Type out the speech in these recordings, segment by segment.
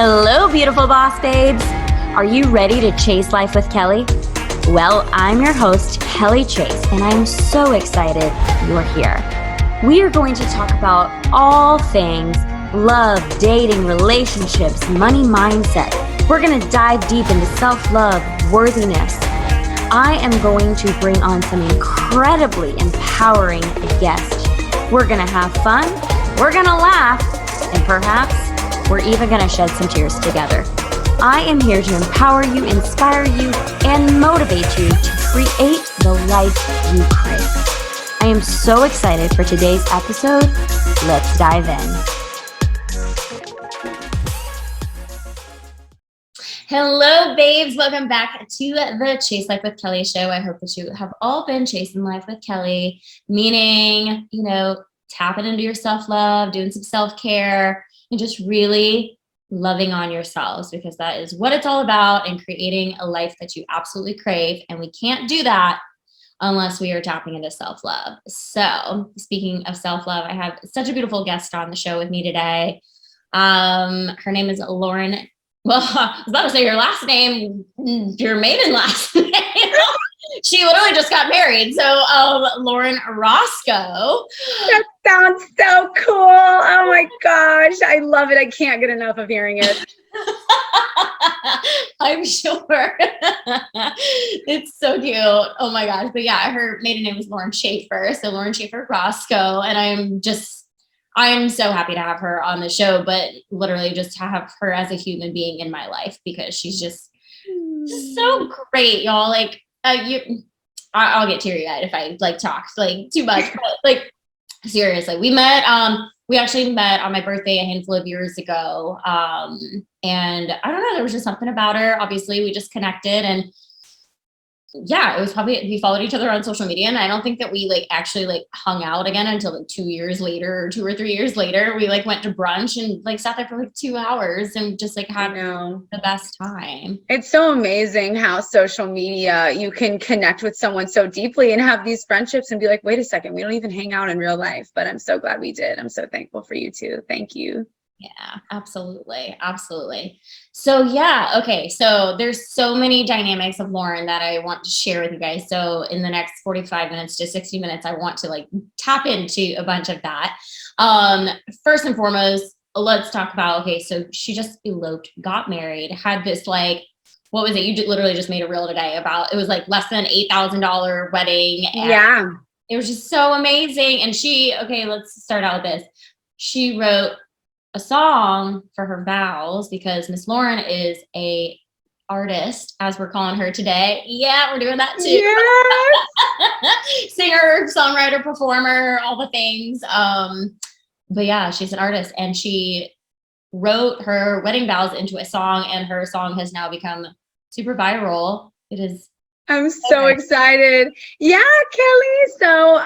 Hello, beautiful boss babes. Are you ready to chase life with Kelly? Well, I'm your host, Kelly Chase, and I'm so excited you're here. We are going to talk about all things love, dating, relationships, money mindset. We're going to dive deep into self-love, worthiness. I am going to bring on some incredibly empowering guests. We're going to have fun, we're going to laugh, and perhaps we're even going to shed some tears together. I am here to empower you, inspire you, and motivate you to create the life you crave. I am so excited for today's episode. Let's dive in. Hello, babes. Welcome back to the Chase Life with Kelly show. I hope that you have all been chasing life with Kelly, meaning, tapping into your self-love, doing some self-care, and just really loving on yourselves, because that is what it's all about, and creating a life that you absolutely crave. And we can't do that unless we are tapping into self-love. So speaking of self-love, I have such a beautiful guest on the show with me today. Her name is Loren. Well, I was about to say your last name, your maiden last name. She literally just got married. So Loren Rosko. That sounds so cool. Oh my gosh. I love it. I can't get enough of hearing it. I'm sure. It's so cute. Oh my gosh. But yeah, her maiden name is Loren Schaefer. So Loren Schaefer Rosko. And I'm so happy to have her on the show, but literally just to have her as a human being in my life, because she's just so great, y'all. Like, I'll get teary-eyed if I talk too much, but seriously, we actually met on my birthday a handful of years ago. And I don't know, there was just something about her. Obviously we just connected, and yeah, it was probably, we followed each other on social media, and I don't think that we actually hung out again until 2 years later, or 2 or 3 years later. We went to brunch and sat there for 2 hours and just had the best time. It's so amazing how social media, you can connect with someone so deeply and have these friendships and be like, wait a second, we don't even hang out in real life, but I'm so glad we did. I'm so thankful for you too. Thank you. Yeah, absolutely. Absolutely. So yeah. Okay. So there's so many dynamics of Loren that I want to share with you guys. So in the next 45 minutes to 60 minutes, I want to tap into a bunch of that. First and foremost, let's talk about, okay, so she just eloped, got married, had this what was it? You literally just made a reel today about, it was less than $8,000 wedding. And yeah. It was just so amazing. And let's start out with this. She wrote a song for her vows, because Miss Loren is a artist, as we're calling her today. Yeah, we're doing that too. Yes. Singer, songwriter, performer, all the things. But yeah, she's an artist, and she wrote her wedding vows into a song, and her song has now become super viral. It is. I'm so excited. Yeah, Kelly. So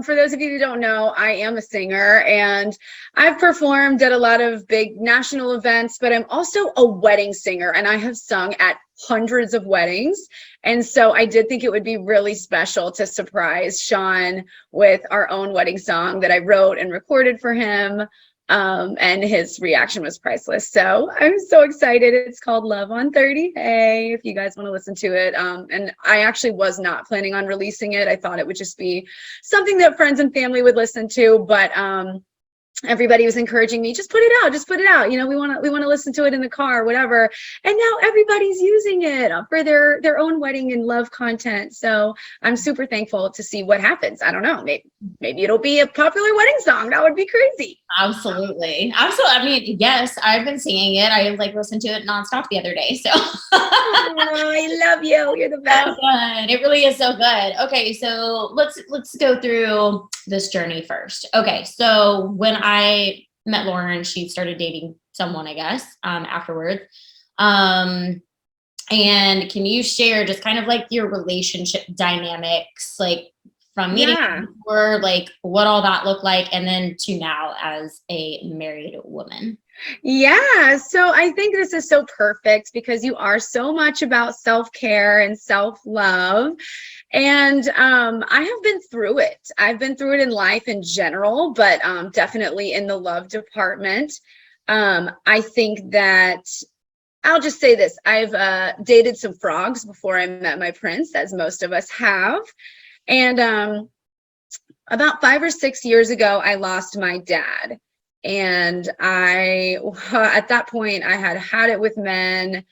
for those of you who don't know, I am a singer, and I've performed at a lot of big national events, but I'm also a wedding singer, and I have sung at hundreds of weddings. And so I did think it would be really special to surprise Sean with our own wedding song that I wrote and recorded for him. And his reaction was priceless. So I'm so excited. It's called Love on 30. Hey, if you guys want to listen to it. And I actually was not planning on releasing it. I thought it would just be something that friends and family would listen to, but everybody was encouraging me, just put it out. We want to listen to it in the car, whatever. And now everybody's using it for their own wedding and love content. So I'm super thankful to see what happens. I don't know, maybe it'll be a popular wedding song. That would be crazy. Absolutely. I mean, yes, I've been singing it. I listened to it nonstop the other day. So oh, I love you. You're the best. So good. It really is so good. Okay. So let's go through this journey first. Okay. So when I met Loren, she started dating someone, I guess, afterwards. And can you share just kind of your relationship dynamics, from meeting before, what all that looked like, and then to now as a married woman? Yeah, so I think this is so perfect, because you are so much about self-care and self-love. And I have been through it. I've been through it in life in general, but definitely in the love department. I think that I'll just say this. I've dated some frogs before I met my prince, as most of us have. And about 5 or 6 years ago, I lost my dad. And at that point, I had it with men.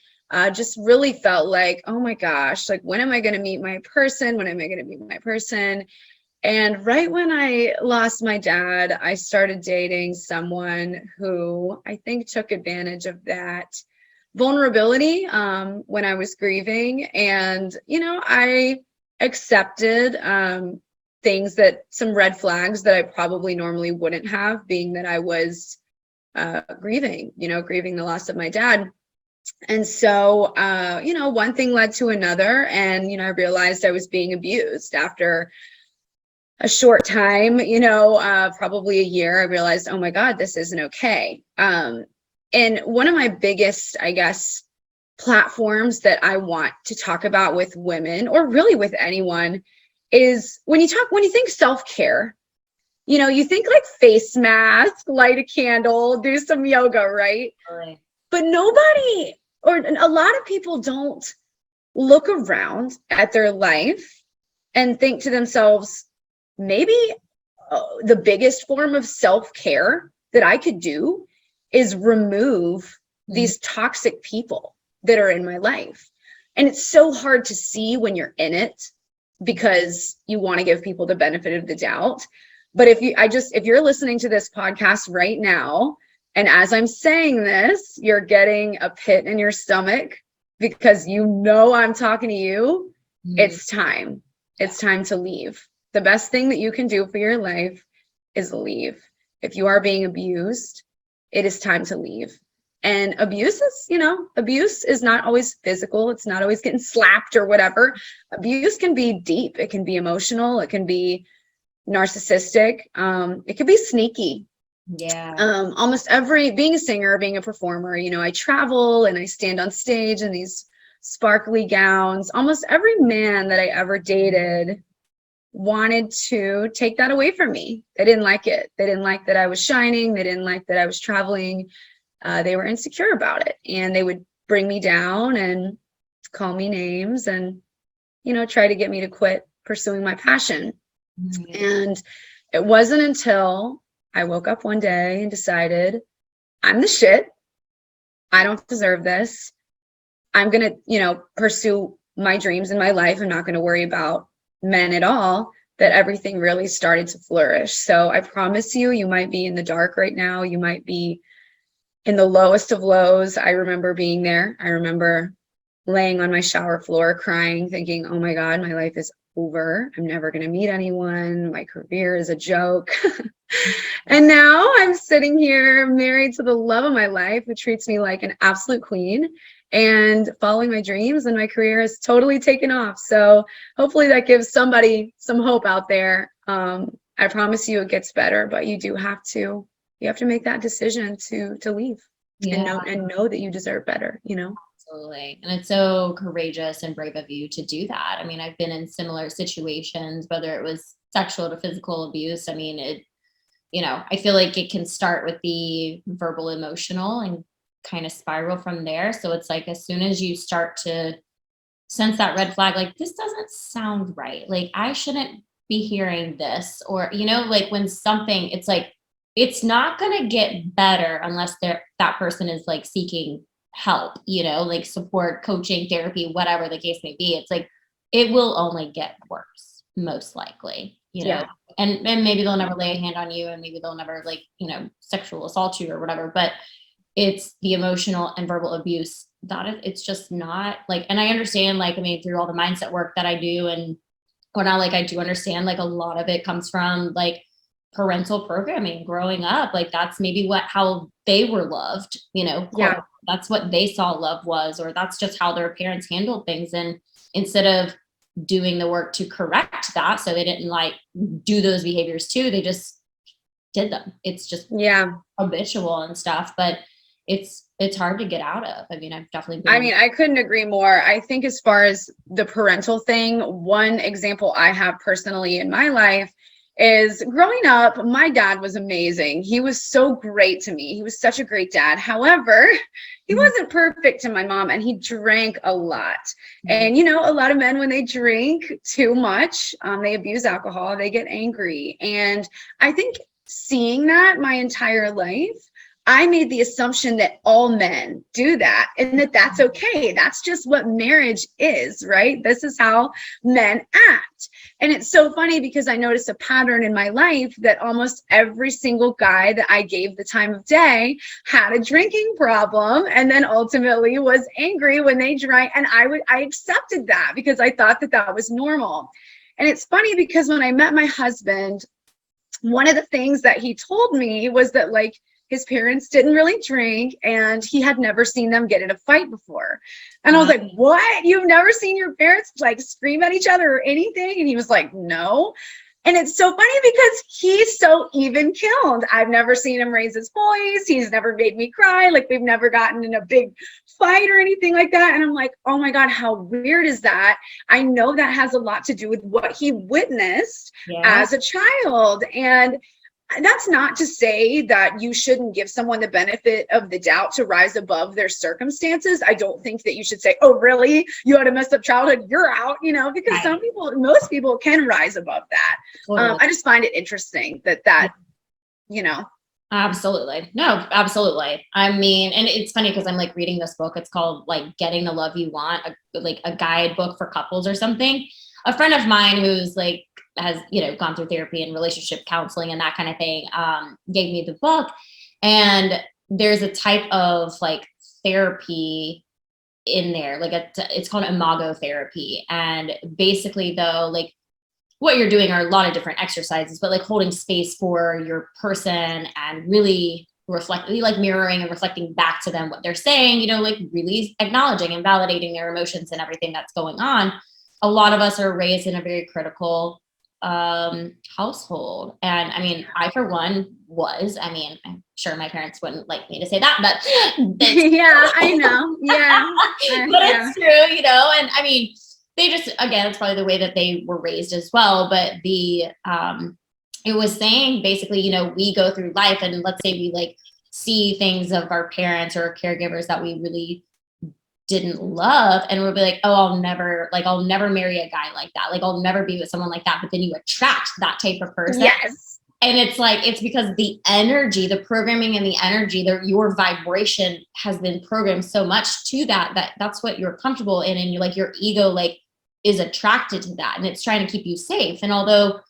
Just really felt like, oh my gosh, like, when am I going to meet my person? When am I going to meet my person? And right when I lost my dad, I started dating someone who I think took advantage of that vulnerability when I was grieving. And, I accepted things some red flags that I probably normally wouldn't have, being that I was grieving the loss of my dad. And so, one thing led to another. And, I realized I was being abused after a short time, probably a year. I realized, oh my God, this isn't okay. And one of my biggest, I guess, platforms that I want to talk about with women, or really with anyone, is when you think self-care, you think like face mask, light a candle, do some yoga, right? Right. But nobody, or a lot of people, don't look around at their life and think to themselves, maybe the biggest form of self-care that I could do is remove these toxic people that are in my life. And it's so hard to see when you're in it, because you want to give people the benefit of the doubt. But if you're listening to this podcast right now, and as I'm saying this, you're getting a pit in your stomach because I'm talking to you, it's time. It's time to leave. The best thing that you can do for your life is leave. If you are being abused, it is time to leave. And abuse is not always physical. It's not always getting slapped or whatever. Abuse can be deep. It can be emotional. It can be narcissistic. It can be sneaky. Yeah. Being a singer, being a performer, I travel and I stand on stage in these sparkly gowns. Almost every man that I ever dated wanted to take that away from me. They didn't like it. They didn't like that I was shining. They didn't like that I was traveling. They were insecure about it, and they would bring me down and call me names and, try to get me to quit pursuing my passion. And it wasn't until I woke up one day and decided, I'm the shit. I don't deserve this. I'm going to, pursue my dreams in my life. I'm not going to worry about men at all, that everything really started to flourish. So I promise you might be in the dark right now. You might be in the lowest of lows. I remember being there. I remember laying on my shower floor crying, thinking, oh my God, my life is over. I'm never going to meet anyone. My career is a joke. And now I'm sitting here married to the love of my life, who treats me like an absolute queen, and following my dreams, and my career has totally taken off. So hopefully that gives somebody some hope out there. I promise you it gets better, but you have to make that decision to leave. And know that you deserve better, Absolutely. And it's so courageous and brave of you to do that. I mean, I've been in similar situations, whether it was sexual to physical abuse. I mean, I feel like it can start with the verbal, emotional, and kind of spiral from there. So it's like, as soon as you start to sense that red flag, like, this doesn't sound right. Like, I shouldn't be hearing this, or, like, when something, it's like, it's not going to get better unless that person is like seeking help, like support, coaching, therapy, whatever the case may be. It's like, it will only get worse, most likely, and maybe they'll never lay a hand on you, and maybe they'll never sexual assault you or whatever, but it's the emotional and verbal abuse it's just not like, and I understand, through all the mindset work that I do and whatnot, I do understand, a lot of it comes from parental programming growing up. That's maybe how they were loved, that's what they saw love was, or that's just how their parents handled things. And instead of doing the work to correct that, so they didn't do those behaviors too, they just did them. It's just habitual and stuff, but it's hard to get out of. I mean, I've definitely been. I couldn't agree more. I think as far as the parental thing, one example I have personally in my life is growing up, my dad was amazing. He was so great to me. He was such a great dad. However, he wasn't perfect to my mom, and he drank a lot. And, you know, a lot of men, when they drink too much, they abuse alcohol, they get angry. And I think seeing that my entire life, I made the assumption that all men do that and that that's okay. That's just what marriage is, right? This is how men act. And it's so funny because I noticed a pattern in my life that almost every single guy that I gave the time of day had a drinking problem, and then ultimately was angry when they drank. And I accepted that because I thought that that was normal. And it's funny because when I met my husband, one of the things that he told me was that, like, his parents didn't really drink and he had never seen them get in a fight before. And I was like, what? You've never seen your parents like scream at each other or anything? And he was like, no. And it's so funny because he's so even killed. I've never seen him raise his voice. He's never made me cry. Like, we've never gotten in a big fight or anything like that. And I'm like, oh my God, how weird is that? I know that has a lot to do with what he witnessed as a child. And that's not to say that you shouldn't give someone the benefit of the doubt to rise above their circumstances. I don't think that you should say, oh, really? You had a messed up childhood, you're out, you know, because most people can rise above that. Totally. I just find it interesting that, you know. Absolutely. No, absolutely. I mean, and it's funny because I'm like reading this book. It's called like Getting the Love You Want, like a guidebook for couples or something. A friend of mine who's like, has, you know, gone through therapy and relationship counseling and that kind of thing, gave me the book. And there's a type of like therapy in there, like it's called imago therapy. And basically though, like what you're doing are a lot of different exercises, but like holding space for your person and really like mirroring and reflecting back to them what they're saying, you know, like really acknowledging and validating their emotions and everything that's going on. A lot of us are raised in a very critical household. And I mean, I, for one, I'm sure my parents wouldn't like me to say that, but yeah, I know. Yeah. But it's true, you know, and I mean, they just, again, it's probably the way that they were raised as well. But it was saying basically, you know, we go through life and let's say we like see things of our parents or caregivers that we really didn't love, and we'll be like, oh, I'll never marry a guy like that. Like, I'll never be with someone like that. But then you attract that type of person. Yes. And it's like, it's because the energy, the programming and the energy, your vibration has been programmed so much to that's what you're comfortable in. And you're like, your ego like is attracted to that, and it's trying to keep you safe. And although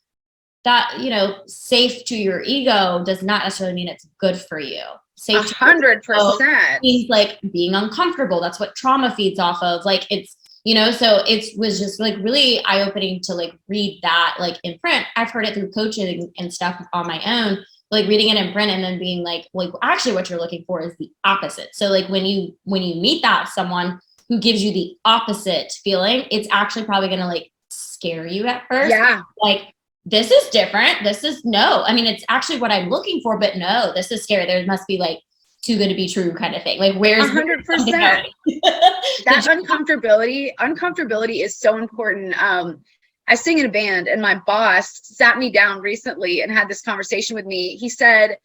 that, you know, safe to your ego does not necessarily mean it's good for you. 100% means like being uncomfortable. That's what trauma feeds off of. Like, it's, you know, so it was just like really eye-opening to like read that like in print. I've heard it through coaching and stuff on my own, like reading it in print and then being like actually what you're looking for is the opposite. So like when you meet that someone who gives you the opposite feeling, it's actually probably going to like scare you at first. Yeah. Like, this is different. This is no. I mean, it's actually what I'm looking for, but no, this is scary. There must be like too good to be true kind of thing. Like, where's 100%? That uncomfortability is so important. I sing in a band, and my boss sat me down recently and had this conversation with me. He said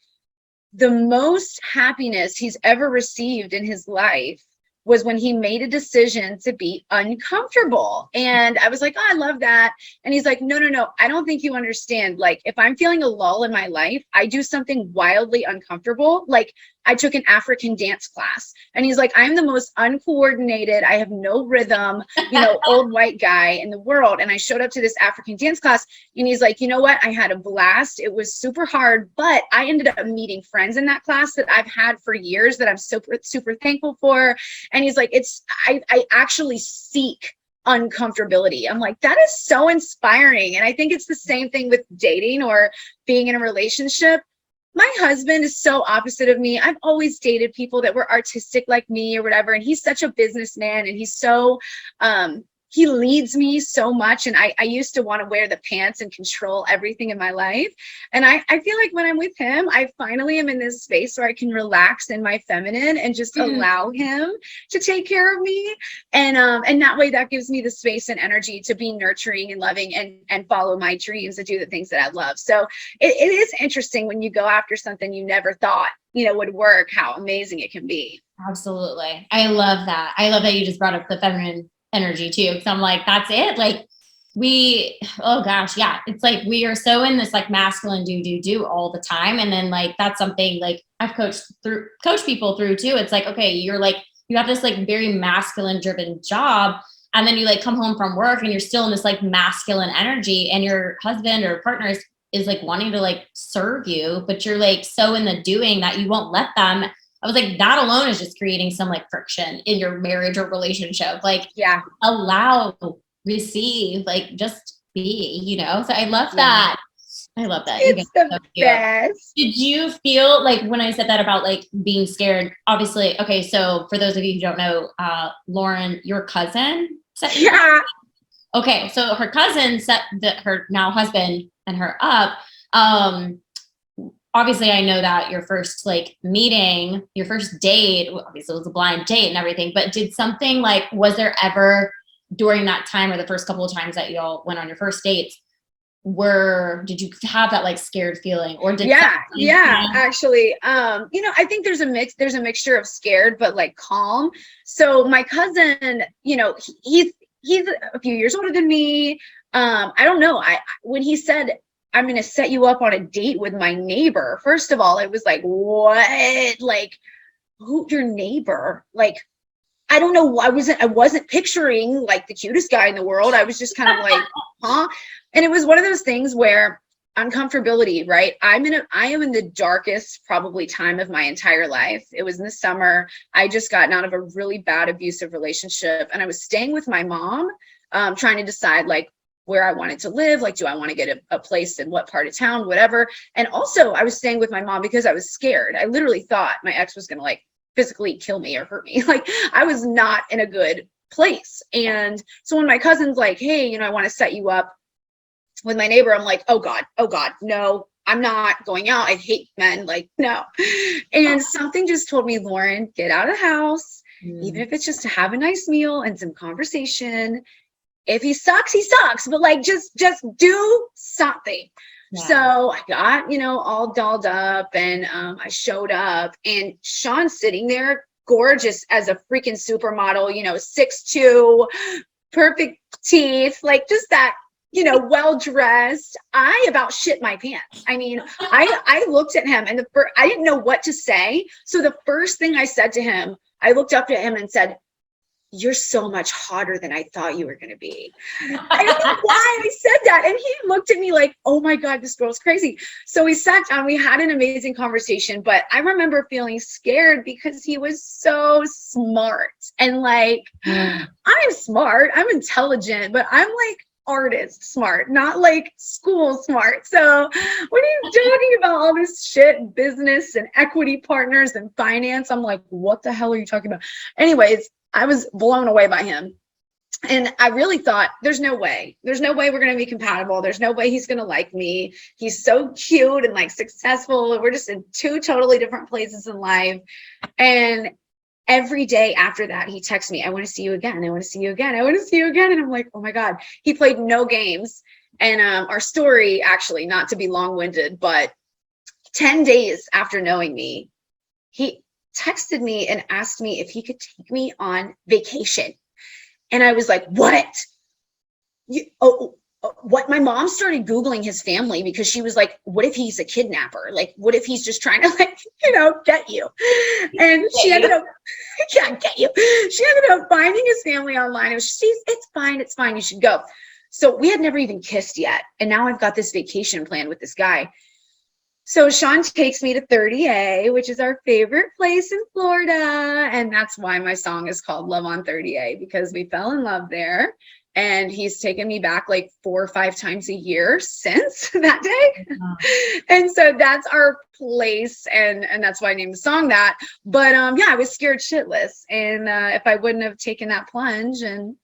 the most happiness he's ever received in his life was when he made a decision to be uncomfortable. And I was like, oh, I love that. And he's like, no, I don't think you understand. Like, if I'm feeling a lull in my life, I do something wildly uncomfortable. Like, I took an African dance class, and he's like, I'm the most uncoordinated, I have no rhythm, you know, old white guy in the world. And I showed up to this African dance class, and he's like, you know what? I had a blast. It was super hard, but I ended up meeting friends in that class that I've had for years that I'm super, super thankful for. And he's like, I actually seek uncomfortability. I'm like, that is so inspiring. And I think it's the same thing with dating or being in a relationship. My husband is so opposite of me. I've always dated people that were artistic like me or whatever. And he's such a businessman, and he's so he leads me so much. And I used to want to wear the pants and control everything in my life. And I feel like when I'm with him, I finally am in this space where I can relax in my feminine and just allow him to take care of me. And that way that gives me the space and energy to be nurturing and loving and follow my dreams and do the things that I love. So it is interesting when you go after something you never thought, would work, how amazing it can be. Absolutely. I love that. I love that you just brought up the feminine energy too. Cause I'm like, that's it. Like oh gosh. Yeah. It's like, we are so in this like masculine do all the time. And then like, that's something like I've coached people through too. It's like, okay, you're like, you have this like very masculine driven job. And then you like come home from work and you're still in this like masculine energy, and your husband or partner is like wanting to like serve you, but you're like so in the doing that you won't let them. I was like, that alone is just creating some like friction in your marriage or relationship. Like, yeah, allow, receive, like just be, So I love that. I love that. It's the best. Did you feel like when I said that about like being scared, obviously, okay, so for those of you who don't know, Loren, your cousin set you up? Okay, so her cousin set her now husband and her up. Obviously I know that your first like meeting, your first date, obviously it was a blind date and everything, but did something like, was there ever during that time or the first couple of times that y'all went on your first dates, did you have that like scared feeling or did actually, I think there's a mixture of scared, but like calm. So my cousin, he's a few years older than me. I don't know. When he said, I'm going to set you up on a date with my neighbor, first of all, it was like, what? Like, who, your neighbor? Like, I don't know. I wasn't picturing like the cutest guy in the world. I was just kind of like, huh? And it was one of those things where uncomfortability, right? I am in the darkest probably time of my entire life. It was in the summer. I just gotten out of a really bad abusive relationship, and I was staying with my mom, trying to decide like where I wanted to live. Like, do I want to get a place in what part of town, whatever. And also I was staying with my mom because I was scared. I literally thought my ex was going to like physically kill me or hurt me. Like, I was not in a good place. And so when my cousin's like, hey, I want to set you up with my neighbor, I'm like, oh God, no, I'm not going out. I hate men. Like, no. And something just told me, Loren, get out of the house, even if it's just to have a nice meal and some conversation. If he sucks, but like, just do something. Yeah. So I got, all dolled up, and I showed up, and Sean's sitting there gorgeous as a freaking supermodel, 6'2", perfect teeth, like just that, well-dressed. I about shit my pants. I mean, I looked at him, and I didn't know what to say. So the first thing I said to him, I looked up at him and said, you're so much hotter than I thought you were going to be. I don't know why I said that. And he looked at me like, oh my God, this girl's crazy. So we sat down, we had an amazing conversation, but I remember feeling scared because he was so smart. And like, I'm smart, I'm intelligent, but I'm like artist smart, not like school smart. So when he's talking about all this shit, business and equity partners and finance, I'm like, what the hell are you talking about? Anyways, I was blown away by him. And I really thought, there's no way we're going to be compatible. There's no way he's going to like me. He's so cute and like successful. We're just in two totally different places in life. And every day after that, he texts me, I want to see you again. I want to see you again. I want to see you again. And I'm like, oh my God, he played no games. And our story, actually, not to be long-winded, but 10 days after knowing me, he texted me and asked me if he could take me on vacation. And I was like, what? What? My mom started Googling his family because she was like, what if he's a kidnapper? Like, what if he's just trying to like, get you? And she ended up, get you. She ended up finding his family online. It's fine. You should go. So we had never even kissed yet. And now I've got this vacation plan with this guy. So Sean takes me to 30A, which is our favorite place in Florida. And that's why my song is called Love on 30A, because we fell in love there. And he's taken me back like 4 or 5 times a year since that day. Wow. And so that's our place. And that's why I named the song that. But I was scared shitless. And if I wouldn't have taken that plunge and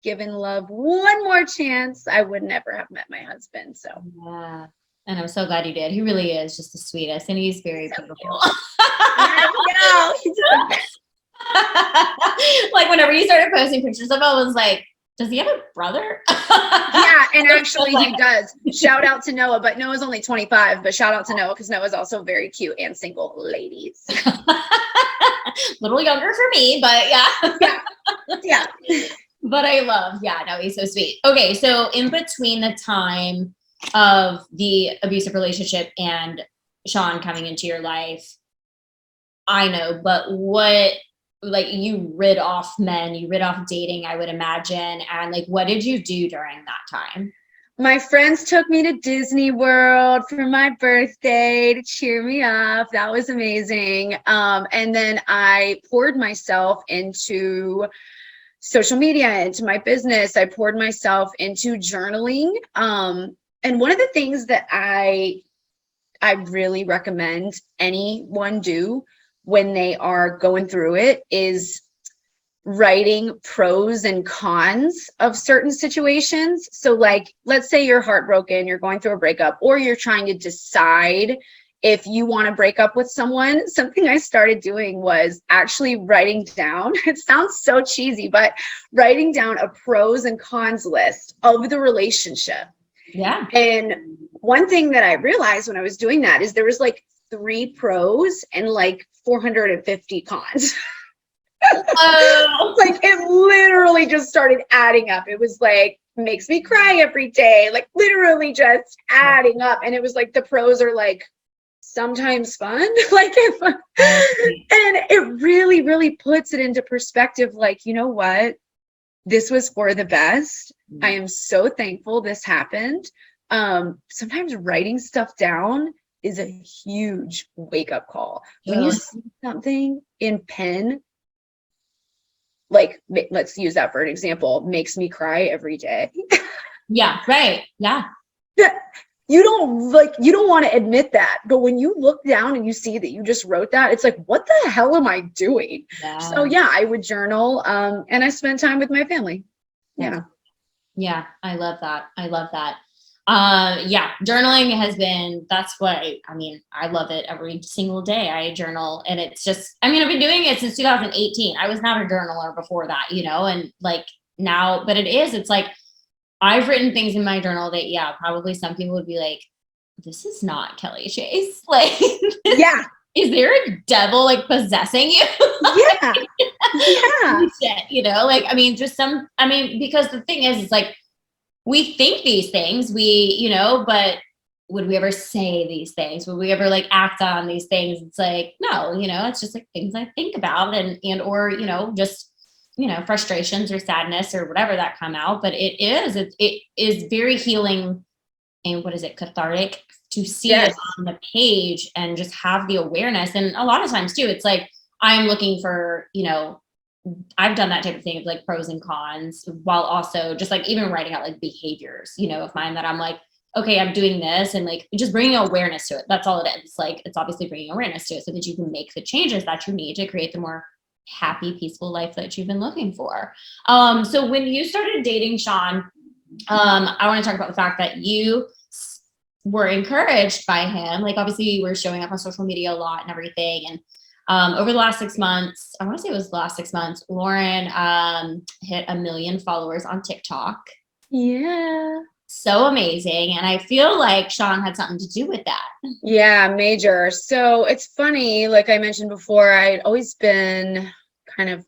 given love one more chance, I would never have met my husband. So Yeah. And I'm so glad you did. He really is just the sweetest, and he's very beautiful. I know. He's just the best. Like whenever you started posting pictures of him, I was like, does he have a brother? Yeah, and actually he does. Shout out to Noah, but Noah's only 25, but shout out to Noah because Noah's also very cute and single, ladies. Little younger for me, but yeah. Yeah. But I love, no, he's so sweet. Okay, so in between the time of the abusive relationship and Sean coming into your life, I know, but what, like, you rid off men, you rid off dating, I would imagine. And like, what did you do during that time? My friends took me to Disney World for my birthday to cheer me up. That was amazing. And then I poured myself into social media, into my business. I poured myself into journaling. And one of the things that I really recommend anyone do when they are going through it is writing pros and cons of certain situations. So like, let's say you're heartbroken, you're going through a breakup, or you're trying to decide if you want to break up with someone. Something I started doing was actually writing down, it sounds so cheesy, but writing down a pros and cons list of the relationship. Yeah. And one thing that I realized when I was doing that is there was like 3 pros and like 450 cons. Like it literally just started adding up. It was like, makes me cry every day, like literally just adding up. And it was like the pros are like sometimes fun, like if, and it really, really puts it into perspective. Like, you know what? This was for the best. I am so thankful this happened. Sometimes writing stuff down is a huge wake-up call. When you see something in pen, like, let's use that for an example, makes me cry every day. Yeah, right. Yeah. You don't want to admit that, but when you look down and you see that you just wrote that, it's like, what the hell am I doing? Yeah. So yeah, I would journal, and I spent time with my family. Yeah, I love that. Journaling has been, that's what I love it every single day. I journal, and it's just, I've been doing it since 2018. I was not a journaler before that, and like now, but it's like, I've written things in my journal that, probably some people would be like, this is not Kelly Chase. Like, yeah. Is there a devil like possessing you? Yeah. Yeah. Shit, because the thing is, it's like, we think these things, but would we ever say these things? Would we ever like act on these things? It's like, no, it's just like things I think about and or, just, frustrations or sadness or whatever that come out. But it is very healing. And what is it? Cathartic to see it on the page and just have the awareness. And a lot of times too, it's like, I'm looking for, I've done that type of thing of like pros and cons, while also just like even writing out like behaviors, of mine that I'm like, okay, I'm doing this, and like just bringing awareness to it. That's all it is. Like, it's obviously bringing awareness to it so that you can make the changes that you need to create the more happy, peaceful life that you've been looking for. So when you started dating Sean, I want to talk about the fact that you were encouraged by him. Like, obviously you were showing up on social media a lot and everything. And over the last 6 months, I want to say it was the last 6 months, Loren hit 1 million followers on TikTok. Yeah. So amazing. And I feel like Sean had something to do with that. Yeah, major. So it's funny, like I mentioned before, I'd always been kind of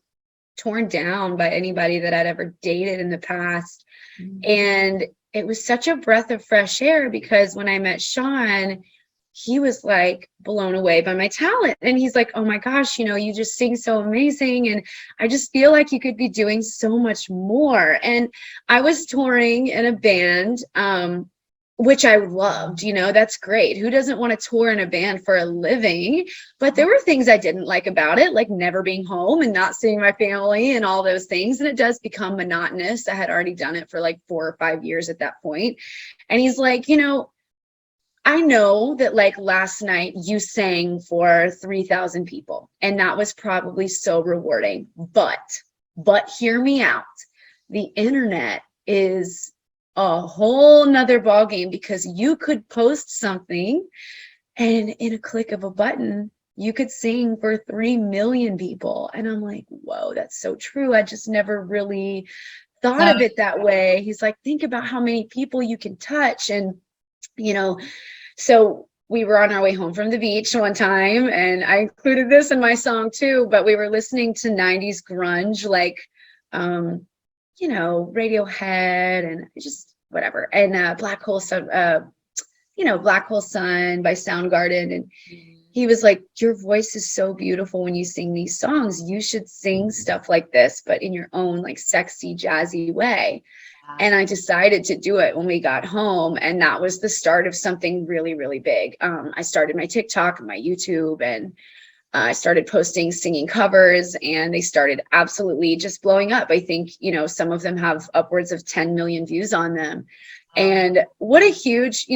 torn down by anybody that I'd ever dated in the past. Mm-hmm. And it was such a breath of fresh air, because when I met Sean, he was like blown away by my talent. And he's like, oh my gosh, you just sing so amazing. And I just feel like you could be doing so much more. And I was touring in a band, which I loved, that's great. Who doesn't want to tour in a band for a living? But there were things I didn't like about it, like never being home and not seeing my family and all those things. And it does become monotonous. I had already done it for like 4 or 5 years at that point. And he's like, I know that like last night you sang for 3,000 people, and that was probably so rewarding, but hear me out. the internet is a whole nother ballgame, because you could post something and in a click of a button, you could sing for 3 million people. And I'm like, whoa, that's so true. I just never really thought of it that way. He's like, think about how many people you can touch. And, so we were on our way home from the beach one time, and I included this in my song too, but we were listening to 90s grunge, like, Radiohead and just whatever. And Black Hole Sun, Black Hole Sun by Soundgarden. And he was like, your voice is so beautiful when you sing these songs. You should sing stuff like this, but in your own like sexy, jazzy way. And I decided to do it when we got home. And that was the start of something really, really big. I started my TikTok and my YouTube, and I started posting singing covers, and they started absolutely just blowing up. I think, some of them have upwards of 10 million views on them. And what a huge,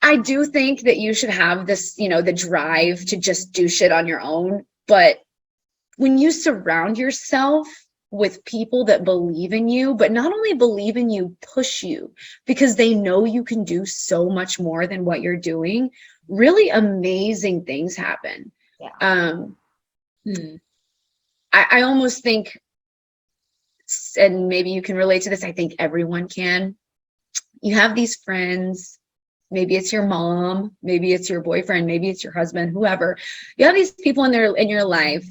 I do think that you should have this, the drive to just do shit on your own. But when you surround yourself with people that believe in you, but not only believe in you, push you, because they know you can do so much more than what you're doing, really amazing things happen. Yeah. I almost think, and maybe you can relate to this, I think everyone can. You have these friends. Maybe it's your mom, maybe it's your boyfriend, maybe it's your husband, whoever. You have these people in your life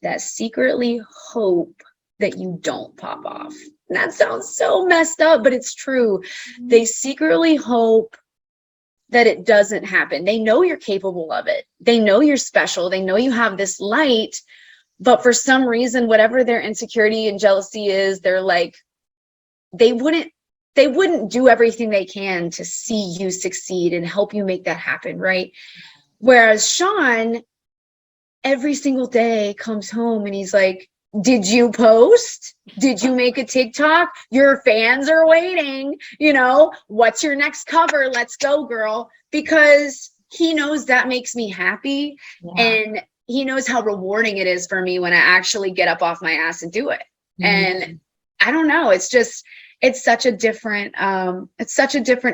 that secretly hope that you don't pop off. And that sounds so messed up, but it's true. They secretly hope that it doesn't happen. They know you're capable of it. They know you're special. They know you have this light, but for some reason, whatever their insecurity and jealousy is, they're like, they wouldn't do everything they can to see you succeed and help you make that happen, right? Whereas Sean, every single day comes home and he's like, did you post? Did you make a TikTok? Your fans are waiting. What's your next cover? Let's go, girl. Because he knows that makes me happy. Yeah. And he knows how rewarding it is for me when I actually get up off my ass and do it. Mm-hmm. And I don't know, it's such a different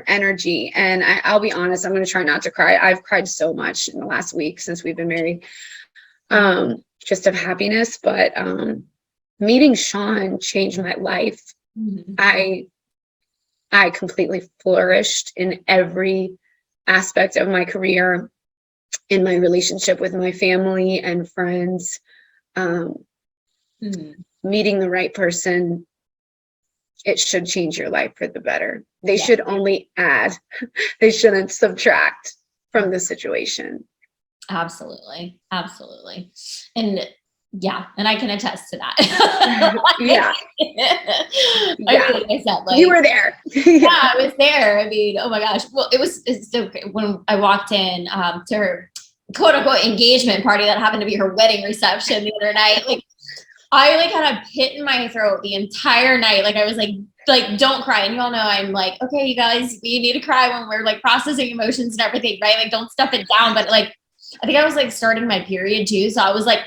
energy. And I'll be honest, I'm going to try not to cry. I've cried so much in the last week since we've been married, just of happiness. But meeting Sean changed my life. Mm-hmm. I completely flourished in every aspect of my career, in my relationship with my family and friends. Meeting the right person, it should change your life for the better. They should only add. They shouldn't subtract from the situation. Absolutely. Absolutely. And I can attest to that. Yeah. Like I said, you were there. Yeah, I was there. I mean, oh my gosh. Well, it's so great. When I walked in to her quote unquote engagement party that happened to be her wedding reception the other night, like I had a pit in my throat the entire night. Like I was like, don't cry. And you all know I'm like, okay, you guys, we need to cry when we're like processing emotions and everything, right? Like don't stuff it down. But like, I think I was like starting my period too. So I was like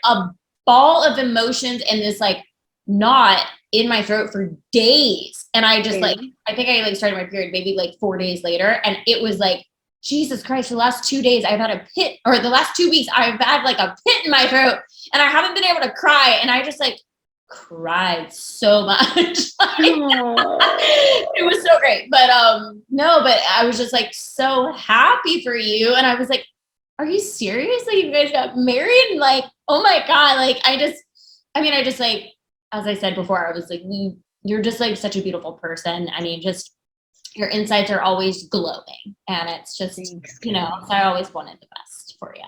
a ball of emotions and this like knot in my throat for days. And I just I think I like started my period maybe like 4 days later. And it was like, Jesus Christ, the last 2 days I've had a pit, or the last 2 weeks I've had like a pit in my throat and I haven't been able to cry. And I just like cried so much. It was so great. But but I was just like so happy for you. And I was like, are you serious? Like you guys got married? And like, oh my God. Like I just like, as I said before, I was like, you're just like such a beautiful person. I mean, just your insights are always glowing, and it's just, thanks, so I always wanted the best for you.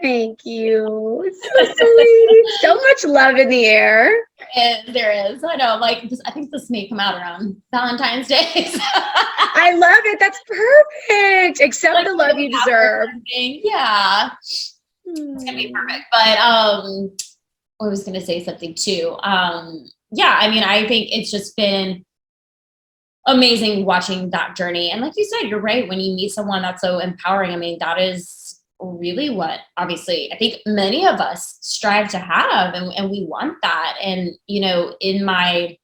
Thank you. It's so sweet. So much love in the air. And there is. I know. Like, I think this may come out around Valentine's Day. I love it. That's perfect. Accept like, the love you deserve. Yeah. It's gonna be perfect. But I was gonna say something too. I think it's just been amazing watching that journey. And like you said, you're right. When you meet someone that's so empowering, I mean, that is really what obviously I think many of us strive to have, and we want that. And, you know, in my,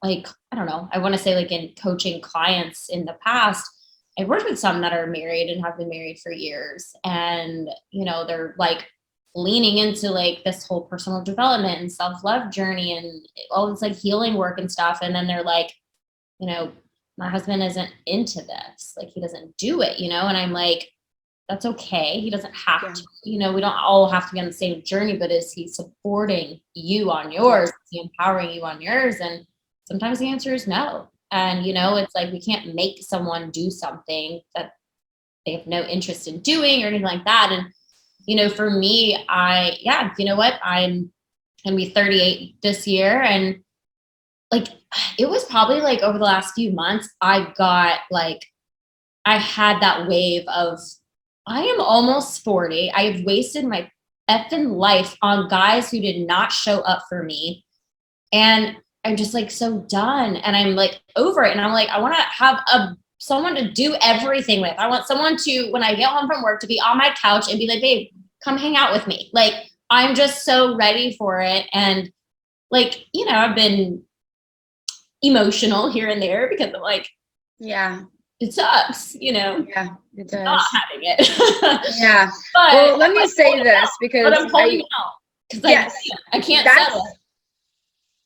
like, I don't know, I want to say like in coaching clients in the past, I worked with some that are married and have been married for years. And, you know, they're like leaning into like this whole personal development and self-love journey and all this like healing work and stuff. And then they're like, you know, my husband isn't into this. Like he doesn't do it, you know? And I'm like, that's okay. He doesn't have to, you know, we don't all have to be on the same journey, but is he supporting you on yours? Is he empowering you on yours? And sometimes the answer is no. And, you know, it's like, we can't make someone do something that they have no interest in doing or anything like that. And, you know, for me, you know what? I'm going to be 38 this year. And like, it was probably like over the last few months, I had that wave of, I am almost 40. I have wasted my effing life on guys who did not show up for me. And I'm just like so done. And I'm like over it. And I'm like, I want to have someone to do everything with. I want someone to, when I get home from work, to be on my couch and be like, babe, come hang out with me. Like, I'm just so ready for it. And like, you know, I've been emotional here and there because I'm like, it sucks, you know. Yeah, it does. Not having it. Yeah. Well, let me say this because I'm holding out because I can't settle.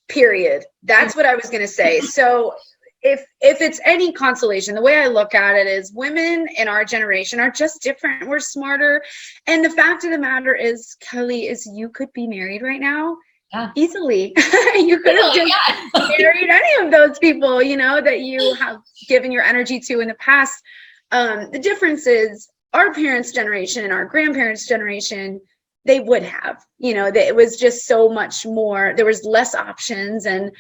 Period. That's what I was going to say. So if it's any consolation, the way I look at it is women in our generation are just different. We're smarter. And the fact of the matter is, Kelly, is you could be married right now. Yeah. Easily. You could have just married any of those people, you know, that you have given your energy to in the past. The difference is our parents' generation and our grandparents' generation, they would have, you know, it was just so much more. There was less options, and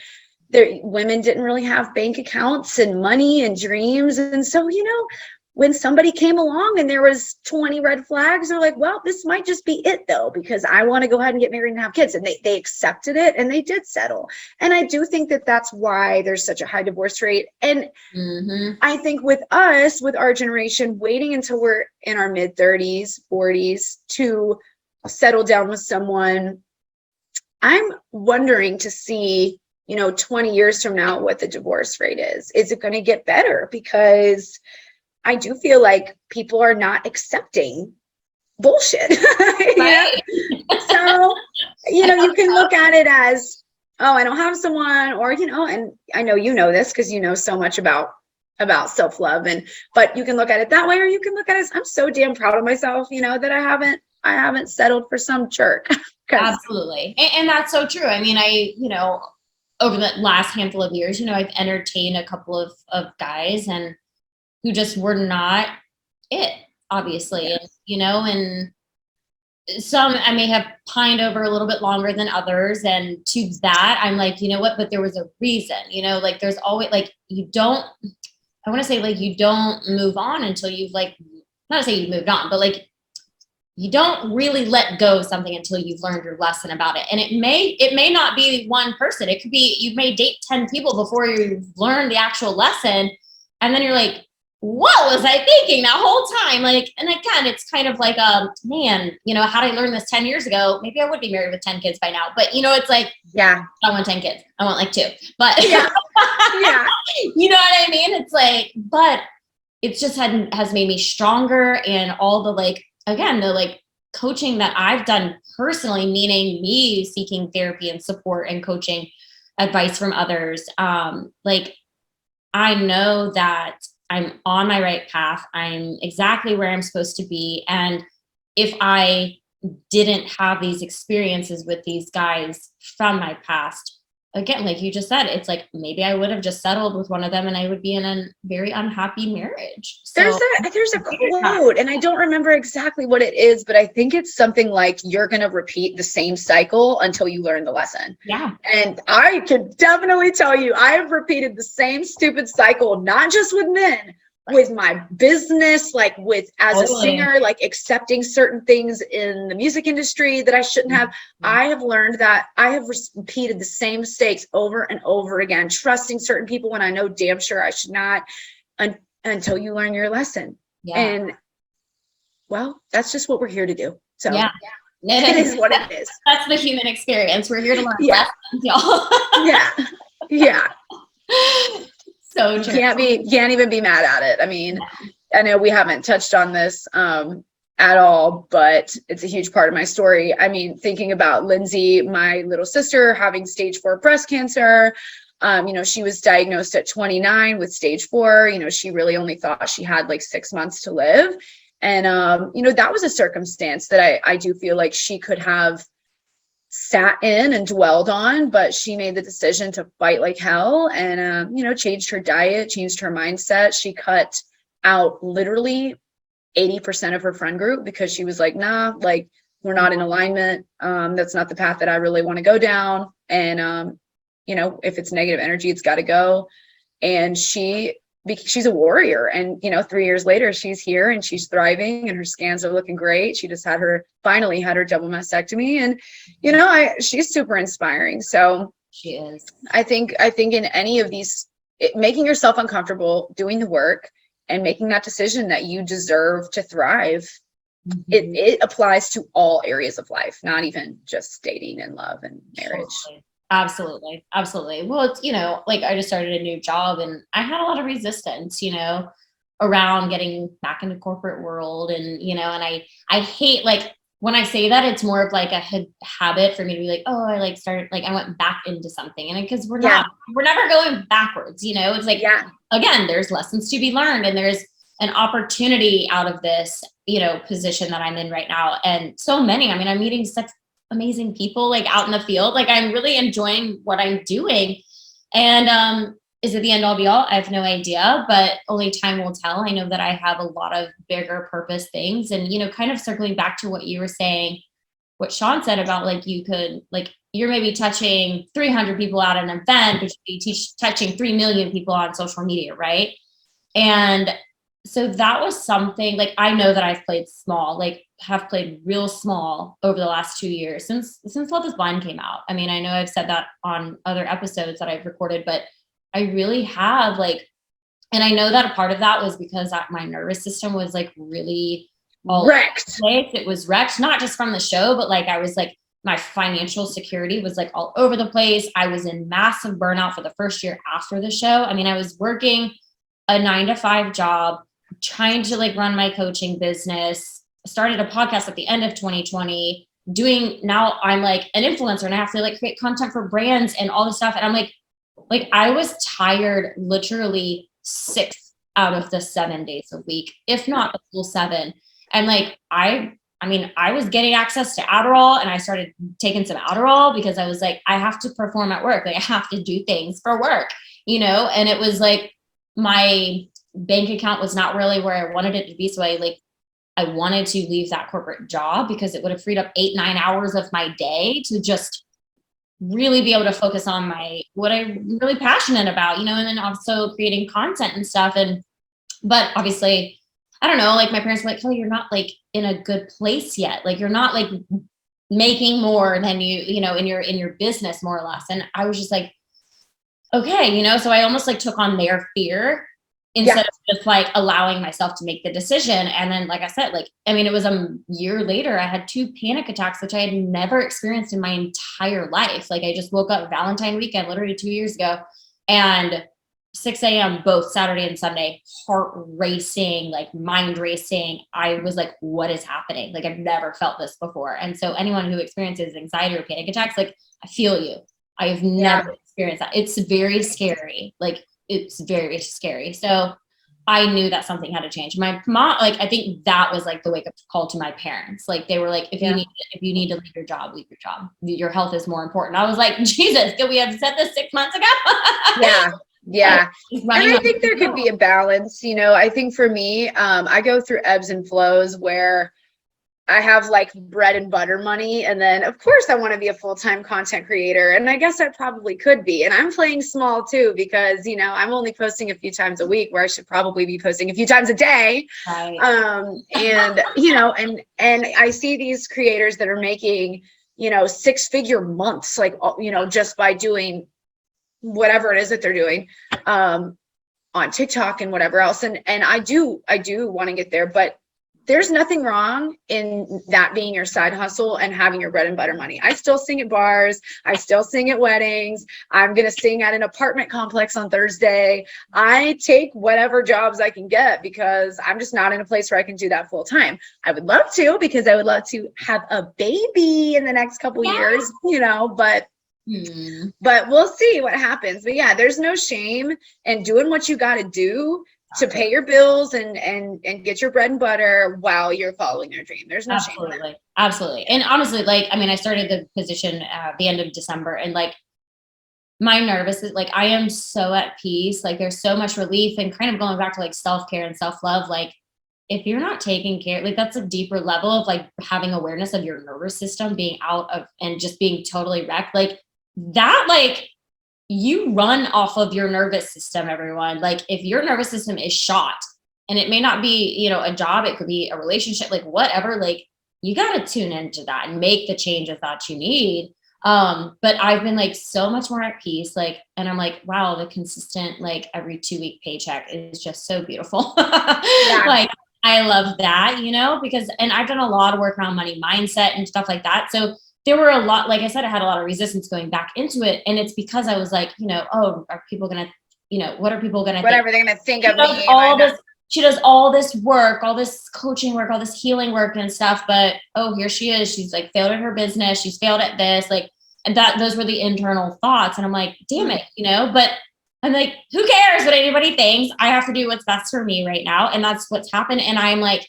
women didn't really have bank accounts and money and dreams. And so, you know, when somebody came along and there was 20 red flags, they're like, well, this might just be it though, because I want to go ahead and get married and have kids. And they accepted it and they did settle. And I do think that that's why there's such a high divorce rate. And I think with us, with our generation, waiting until we're in our mid 30s, 40s to settle down with someone, I'm wondering to see, you know, 20 years from now, what the divorce rate is. Is it going to get better? Because I do feel like people are not accepting bullshit. Right. So, you know, you can look at it as, oh, I don't have someone, or, you know, and I know you know this because you know so much about self-love, but you can look at it that way, or you can look at it as, I'm so damn proud of myself, you know, that I haven't settled for some jerk. Absolutely. And that's so true. I mean, you know, over the last handful of years, you know, I've entertained a couple of guys and who just were not it, obviously. Yes. And, you know, and some I may have pined over a little bit longer than others. And to that, I'm like, you know what, but there was a reason, you know, like there's always like, I want to say like, you don't move on until you've like, not to say you moved on, but like, you don't really let go of something until you've learned your lesson about it. And it may not be one person. It could be, you may date 10 people before you've learned the actual lesson. And then you're like, what was I thinking that whole time? Like, and again, it's kind of like, man, you know, had I learned this 10 years ago, maybe I would be married with 10 kids by now. But, you know, it's like, yeah, I don't want 10 kids. I want like 2. But, yeah. You know what I mean? It's like, but it's just has made me stronger. And all the like, again, the like coaching that I've done personally, meaning me seeking therapy and support and coaching advice from others. Like, I know that I'm on my right path. I'm exactly where I'm supposed to be. And if I didn't have these experiences with these guys from my past, again, like you just said, it's like, maybe I would have just settled with one of them and I would be in a very unhappy marriage. So, there's a quote, and I don't remember exactly what it is, but I think it's something like, you're going to repeat the same cycle until you learn the lesson. Yeah. And I can definitely tell you, I have repeated the same stupid cycle, not just with men, with my business, like as a singer, like accepting certain things in the music industry that I shouldn't have. I have learned that I have repeated the same mistakes over and over again, trusting certain people when I know damn sure I should not, until you learn your lesson. Yeah. And well, that's just what we're here to do. So yeah, it is what it is. That's the human experience. We're here to learn Yeah. lessons, y'all. Yeah. Yeah. So true. Can't even be mad at it. I mean, I know we haven't touched on this at all, but it's a huge part of my story. I mean, thinking about Lindsay, my little sister, having stage 4 breast cancer, she was diagnosed at 29 with stage 4. She really only thought she had like 6 months to live. And, that was a circumstance that I do feel like she could have sat in and dwelled on, but she made the decision to fight like hell and, changed her diet, changed her mindset. She cut out literally 80% of her friend group because she was like, nah, like we're not in alignment. That's not the path that I really want to go down. And, if it's negative energy, it's got to go. And she's a warrior. And, 3 years later, she's here and she's thriving and her scans are looking great. She just finally had her double mastectomy. And, she's super inspiring. So she is. I think in any of these, making yourself uncomfortable, doing the work and making that decision that you deserve to thrive, it applies to all areas of life, not even just dating and love and marriage. Totally. Absolutely. Absolutely. Well, it's, like I just started a new job and I had a lot of resistance, around getting back into corporate world. And, and I hate, like, when I say that, it's more of like a habit for me to be like, oh, I I went back into something. And because we're never going backwards, it's like, again, there's lessons to be learned and there's an opportunity out of this, position that I'm in right now. And so many, I'm meeting such amazing people like out in the field. Like I'm really enjoying what I'm doing. And is it the end all be all? I have no idea, but only time will tell. I know that I have a lot of bigger purpose things and, kind of circling back to what you were saying, what Sean said about like, you could like, you're maybe touching 300 people at an event, but you be touching 3 million people on social media. Right. And so that was something like, I know that I've played small, like have played real small over the last 2 years since Love is Blind came out. I mean, I know I've said that on other episodes that I've recorded, but I really have and I know that a part of that was because my nervous system was like really wrecked. It was wrecked, not just from the show, but like I was like, my financial security was like all over the place. I was in massive burnout for the first year after the show. I mean, I was working a 9-to-5 job, trying to like run my coaching business, started a podcast at the end of 2020, now I'm like an influencer and I have to like create content for brands and all this stuff. And I'm like I was tired literally 6 out of the 7 days a week, if not the full 7. And like, I was getting access to Adderall and I started taking some Adderall because I was like, I have to perform at work. Like I have to do things for work, and it was like my bank account was not really where I wanted it to be. So I wanted to leave that corporate job because it would have freed up 8-9 hours of my day to just really be able to focus on what I'm really passionate about, and then also creating content and stuff. But obviously, I don't know, like my parents were like, oh, you're not like in a good place yet. Like you're not like making more than in your business more or less. And I was just like, okay, so I almost like took on their fear instead of just like allowing myself to make the decision. And then, like I said, it was a year later, I had 2 panic attacks, which I had never experienced in my entire life. Like I just woke up Valentine weekend, literally 2 years ago, and 6 a.m. both Saturday and Sunday, heart racing, like mind racing. I was like, what is happening? Like I've never felt this before. And so anyone who experiences anxiety or panic attacks, like I feel you. I have never experienced that. It's very scary. Like it's very scary. So I knew that something had to change. My mom, I think that was like the wake up call to my parents. Like they were like, if you need to leave your job, leave your job. Your health is more important. I was like, Jesus, did we have said this 6 months ago? Yeah. And I think there could be a balance, I think for me, I go through ebbs and flows where I have like bread and butter money. And then of course I want to be a full-time content creator. And I guess I probably could be. And I'm playing small too, because, I'm only posting a few times a week where I should probably be posting a few times a day. Right. And I see these creators that are making, 6-figure months, just by doing whatever it is that they're doing, on TikTok and whatever else. And I do want to get there, but there's nothing wrong in that being your side hustle and having your bread and butter money. I still sing at bars. I still sing at weddings. I'm going to sing at an apartment complex on Thursday. I take whatever jobs I can get because I'm just not in a place where I can do that full time. I would love to, because I would love to have a baby in the next couple years, you know, but we'll see what happens. But yeah, there's no shame in doing what you got to do to pay your bills and get your bread and butter while you're following your dream. There's no shame in that. Absolutely. And honestly, like, I mean, I started the position at the end of December, and like my nervous is like, I am so at peace. Like there's so much relief, and kind of going back to like self-care and self-love. Like if you're not taking care, like that's a deeper level of like having awareness of your nervous system being out of, and just being totally wrecked. Like that, like, you run off of your nervous system, everyone. Like if your nervous system is shot, and it may not be, you know, a job, it could be a relationship, like whatever, like you got to tune into that and make the changes that you need. But I've been like so much more at peace, like, and I'm like, wow, the consistent, like every 2-week paycheck is just so beautiful. Like I love that, you know, because, and I've done a lot of work around money mindset and stuff like that. So there were a lot, like I said, I had a lot of resistance going back into it. And it's because I was like, you know, oh, are people going to, you know, what are people going to think? Whatever they're going to think of me. She does all this work, all this coaching work, all this healing work and stuff. But, oh, here she is. She's like failed at her business. She's failed at this. Like, and those were the internal thoughts. And I'm like, damn it, you know, but I'm like, who cares what anybody thinks? I have to do what's best for me right now. And that's what's happened. And I'm like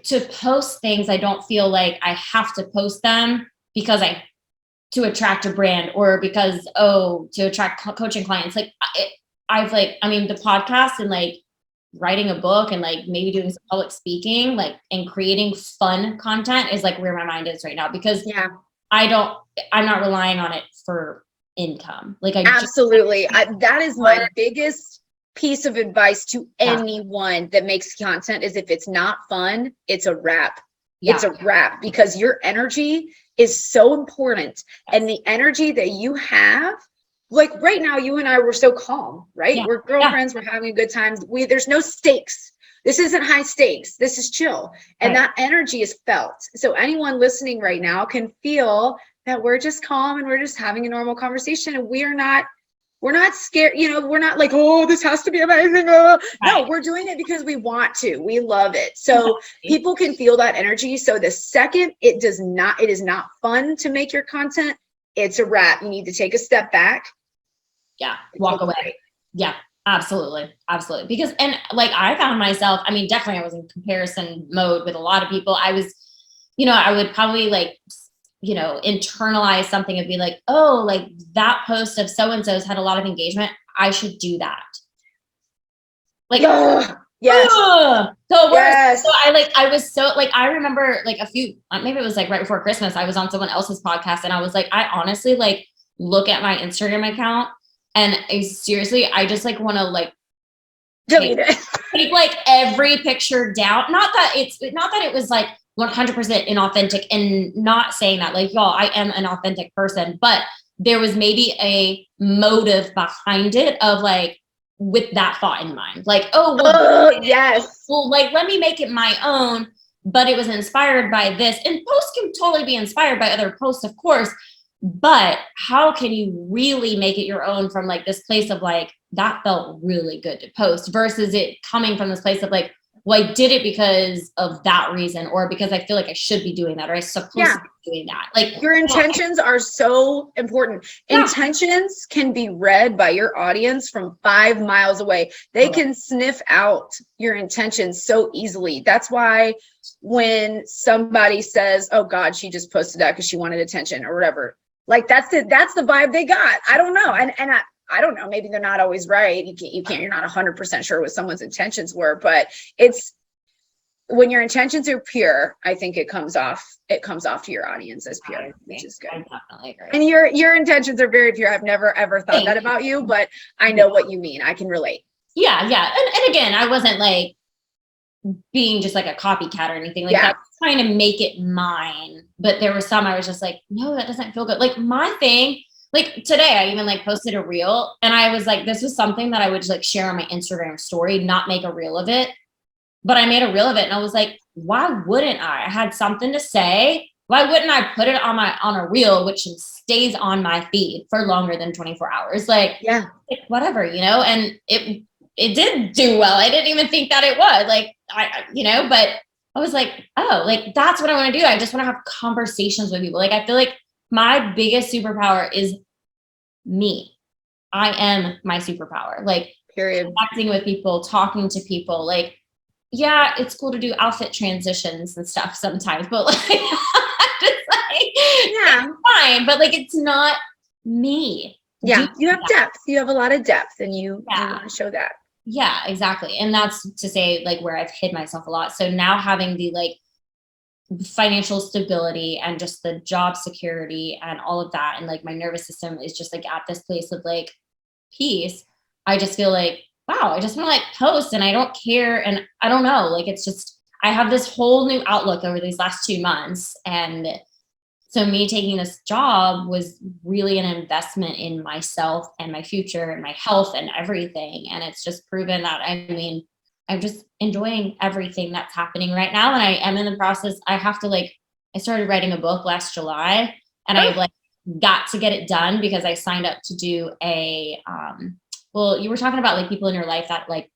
to post things, I don't feel like I have to post them because to attract a brand, or because, to attract coaching clients. Like I mean, the podcast and like writing a book and like maybe doing some public speaking, like, and creating fun content is like where my mind is right now, because I'm not relying on it for income. Like absolutely. That is my biggest piece of advice to anyone that makes content, is if it's not fun, it's a wrap. It's a wrap, because your energy is so important. And the energy that you have, like right now, you and I were so calm, right? We're girlfriends, we're having a good time. There's no stakes. This isn't high stakes. This is chill. And that energy is felt. So anyone listening right now can feel that we're just calm and we're just having a normal conversation, and we're not scared, you know, we're not like, oh, this has to be amazing. No, we're doing it because we want to. We love it. So people can feel that energy. So the second it is not fun to make your content, it's a wrap. You need to take a step back. Walk away. Absolutely. Because, and like, I found myself, I mean, definitely I was in comparison mode with a lot of people. I was, you know, I would probably like, you know, internalize something and be like, oh, like that post of so-and-so's had a lot of engagement, I should do that. Like, yes. So I was so like, I remember like maybe it was like right before Christmas, I was on someone else's podcast, and I was like, I honestly like look at my Instagram account, and I just like want to like delete it. Take like every picture down. Not that it was like 100% inauthentic, and not saying that like, y'all, I am an authentic person, but there was maybe a motive behind it of like, with that thought in mind, like, yes, well, like, let me make it my own, but it was inspired by this. And posts can totally be inspired by other posts, of course, but how can you really make it your own from like this place of like, that felt really good to post, versus it coming from this place of like, well, I did it because of that reason, or because I feel like I should be doing that, or I'm supposed to be doing that. Like, your intentions are so important. Intentions can be read by your audience from 5 miles away. They can sniff out your intentions so easily. That's why when somebody says, oh God, she just posted that because she wanted attention or whatever, like that's the vibe they got. I don't know. And I don't know, maybe they're not always right. You're not 100% sure what someone's intentions were, but it's when your intentions are pure, I think it comes off to your audience as pure, which is good. I definitely agree. And your intentions are very pure. I've never ever thought that about you, but I know what you mean. I can relate. Yeah. And again, I wasn't like being just like a copycat or anything like that. I was trying to make it mine, but there were some I was just like, no, that doesn't feel good. Like my thing. Like today, I even like posted a reel, and I was like, this was something that I would just like share on my Instagram story, not make a reel of it. but I made a reel of it and I was like, why wouldn't I? I had something to say. Why wouldn't I put it on a reel, which stays on my feed for longer than 24 hours? Like whatever, and it did do well. I didn't even think that it would, like, but I was like, oh, like, that's what I want to do. I just want to have conversations with people. Like, I feel like my biggest superpower is me. I am my superpower. Like, period. Connecting with people, talking to people. Like, yeah, it's cool to do outfit transitions and stuff sometimes, but like, just like, yeah, it's fine. But like, it's not me. Yeah, you have depth. You have a lot of depth, and you want to show that. Yeah, exactly. And that's to say, like, where I've hid myself a lot. So now having the like financial stability and just the job security and all of that, and like my nervous system is just like at this place of like peace. I just feel like, wow, I just want to like post and I don't care. And I don't know, like, it's just, I have this whole new outlook over these last 2 months. And so me taking this job was really an investment in myself and my future and my health and everything. And it's just proven that, I mean, I'm just enjoying everything that's happening right now. And I am in the process. I started writing a book last July, and I like got to get it done because I signed up to do well, you were talking about like people in your life that like,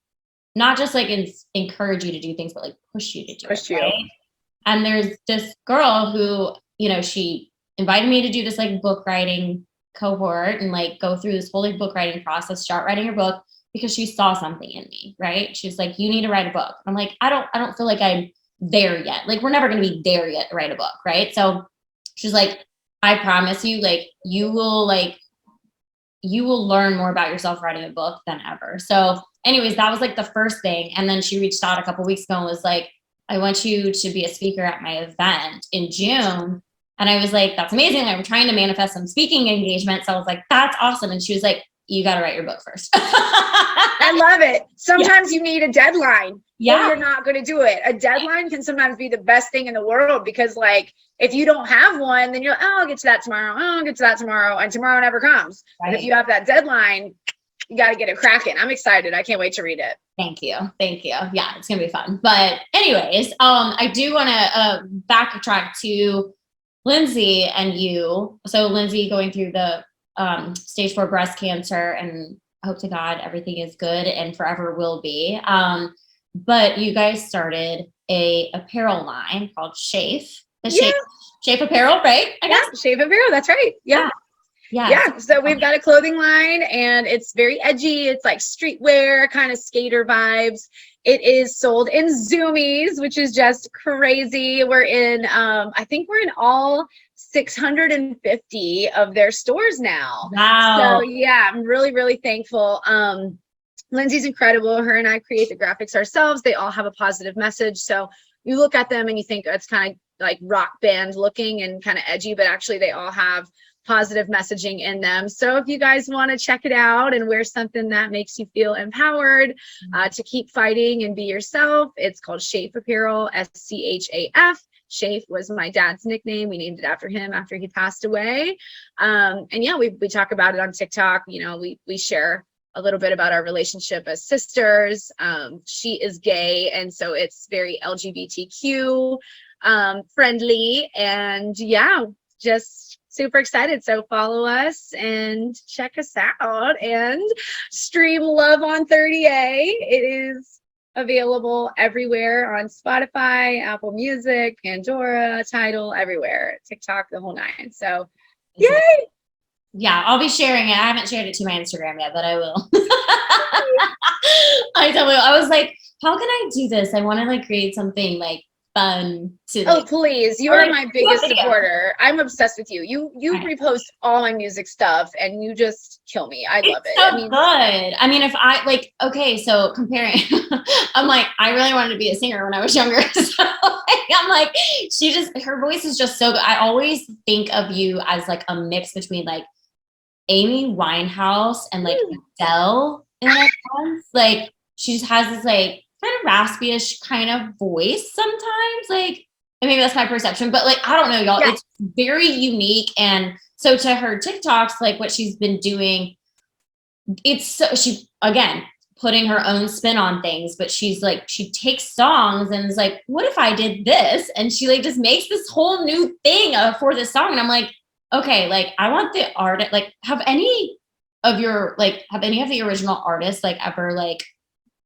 not just like encourage you to do things, but like push you to do it. Right? And there's this girl who, she invited me to do this like book writing cohort and like go through this whole like book writing process, start writing her book, because she saw something in me, right? She's like, you need to write a book. I'm like, I don't feel like I'm there yet. Like, we're never going to be there yet to write a book, right? So she's like, I promise you, like, you will learn more about yourself writing a book than ever. So anyways, that was like the first thing. And then she reached out a couple of weeks ago and was like, I want you to be a speaker at my event in June. And I was like, that's amazing. I'm trying to manifest some speaking engagements. So I was like, that's awesome. And she was like, you got to write your book first. I love it. Sometimes you need a deadline. Yeah. Or you're not going to do it. A deadline can sometimes be the best thing in the world, because like, if you don't have one, then you're like, oh, I'll get to that tomorrow. Oh, I'll get to that tomorrow. And tomorrow never comes. Right. But if you have that deadline, you got to get it cracking. I'm excited. I can't wait to read it. Thank you. Yeah, it's going to be fun. But anyways, I do want to backtrack to Lindsay and you. So Lindsay going through the stage 4 breast cancer, and hope to God everything is good and forever will be. But you guys started a apparel line called Shafe. Shafe Apparel, right? Shafe Apparel. That's right. Yeah. So we've got a clothing line, and it's very edgy. It's like streetwear, kind of skater vibes. It is sold in Zoomies, which is just crazy. We're in, I think we're in all 650 of their stores now. Wow. So yeah, I'm really, really thankful. Lindsay's incredible. Her and I create the graphics ourselves. They all have a positive message. So you look at them and you think it's kind of like rock band looking and kind of edgy, but actually they all have positive messaging in them. So if you guys want to check it out and wear something that makes you feel empowered to keep fighting and be yourself, it's called Shafe Apparel, SCHAF. Shafe was my dad's nickname. We named it after him after he passed away. And yeah, we talk about it on TikTok. We share a little bit about our relationship as sisters. She is gay, and so it's very LGBTQ friendly. And yeah, just super excited. So follow us and check us out and stream Love on 30A. It is available everywhere on Spotify, Apple Music, Pandora, Tidal, everywhere, TikTok, the whole nine. So yay! Yeah, I'll be sharing it. I haven't shared it to my Instagram yet, but I will. I was like, how can I do this? I want to like create something like fun to like, please, you are my biggest supporter. I'm obsessed with you. You repost all my music stuff and you just kill me. I love it. So good. I mean, if I like, okay, so comparing, I'm like, I really wanted to be a singer when I was younger. So I'm like, her voice is just so good. I always think of you as like a mix between like Amy Winehouse and like Adele in that sense. Like she just has this like kind of raspy-ish kind of voice sometimes. Like, and maybe that's my perception, but like, I don't know, y'all. Yeah. It's very unique. And so to her TikToks, like what she's been doing, it's so, she, again, putting her own spin on things, but she's like, she takes songs and is like, what if I did this? And she like just makes this whole new thing for this song. And I'm like, okay, like I want the artist, like have any of the original artists like ever like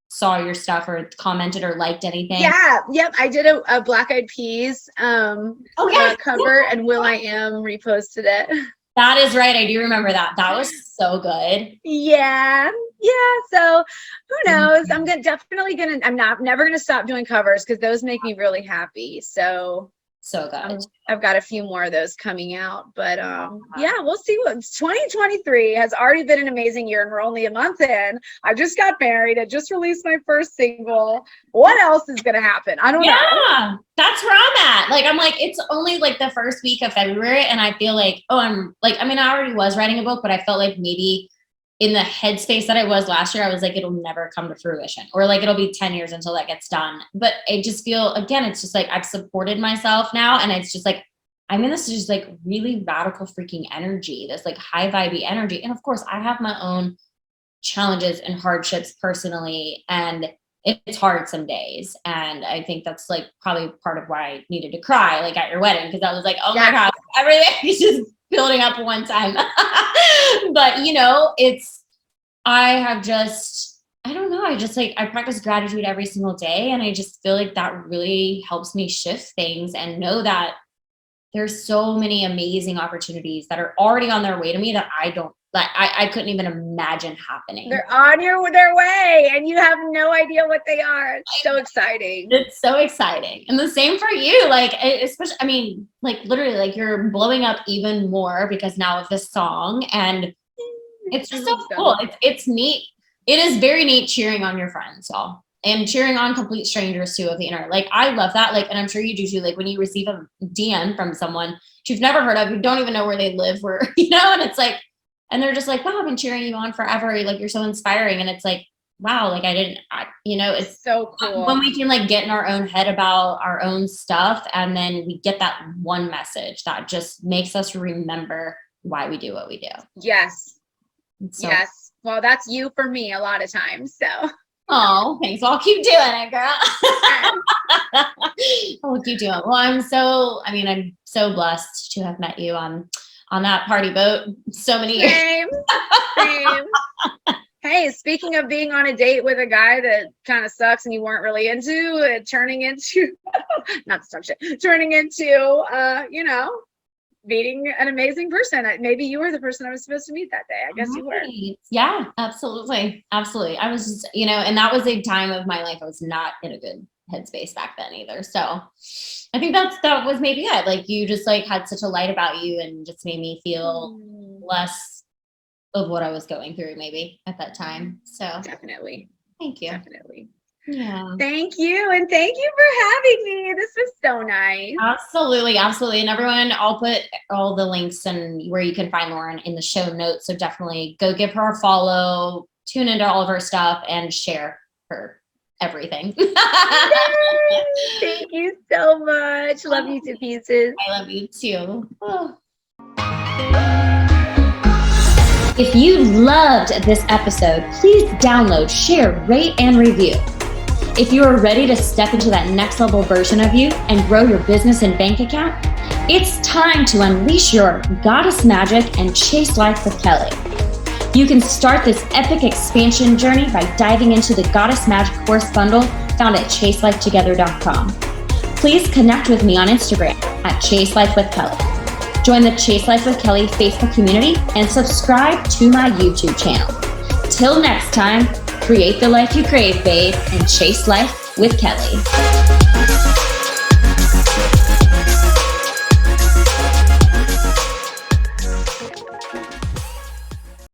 saw your stuff or commented or liked anything? Yeah. Yep. I did a Black Eyed Peas cover, and will.i.am reposted it. That is right. I do remember that. That was so good. Yeah. So who knows? I'm never gonna stop doing covers because those make me really happy. So good. I've got a few more of those coming out, but yeah, we'll see. What 2023 has already been an amazing year, and we're only a month in. I just got married. I just released my first single. What else is gonna happen? I don't know. Yeah, that's where I'm at. Like, I'm like, it's only like the first week of February, and I feel like, I already was writing a book, but I felt like maybe in the headspace that I was last year, I was like, it'll never come to fruition, or like it'll be 10 years until that gets done. But I just feel, again, it's just like I've supported myself now, and it's just like I'm in this just like really radical freaking energy, this like high vibey energy. And of course, I have my own challenges and hardships personally, and it's hard some days. And I think that's like probably part of why I needed to cry like at your wedding, because I was like, oh my God, everything is just building up one time. But I practice gratitude every single day, and I just feel like that really helps me shift things and know that there's so many amazing opportunities that are already on their way to me that I couldn't even imagine happening. They're on their way, and you have no idea what they are. It's so exciting. It's so exciting. And the same for you. Like, especially, like literally, like you're blowing up even more because now of this song, and it's just so cool. It's neat. It is very neat cheering on your friends, y'all, and cheering on complete strangers too of the internet. Like, I love that. Like, and I'm sure you do too. Like when you receive a DM from someone you've never heard of, you don't even know where they live, and it's like, and they're just like, wow, I've been cheering you on forever. Like, you're so inspiring. And it's like, wow, like it's so cool when we can like get in our own head about our own stuff. And then we get that one message that just makes us remember why we do what we do. Yes. Yes. Well, that's you for me a lot of times. So. Oh, thanks. Well, I'll keep doing it, girl. I'll keep doing it. Well, I'm so blessed to have met you on that party boat so many years. Same. Hey, speaking of being on a date with a guy that kind of sucks and you weren't really into, turning into meeting an amazing person. Maybe you were the person I was supposed to meet that day. I guess you were. Yeah, absolutely. Absolutely. I was just, and that was a time of my life I was not in a good headspace back then either. So I think that was maybe it. Like, you just like had such a light about you and just made me feel less of what I was going through maybe at that time. So definitely. Thank you. Definitely. Yeah. Thank you. And thank you for having me. This was so nice. Absolutely. Absolutely. And everyone, I'll put all the links and where you can find Loren in the show notes. So definitely go give her a follow, tune into all of her stuff, and share her everything. Thank you so much. Love you to pieces. I love you too. Oh. If you loved this episode, please download, share, rate, and review. If you are ready to step into that next level version of you and grow your business and bank account, it's time to unleash your goddess magic and chase life with Kelly. You can start this epic expansion journey by diving into the Goddess Magic course bundle found at chaselifetogether.com. Please connect with me on Instagram at Chase Life with Kelly. Join the Chase Life with Kelly Facebook community and subscribe to my YouTube channel. Till next time, create the life you crave, babe, and chase life with Kelly.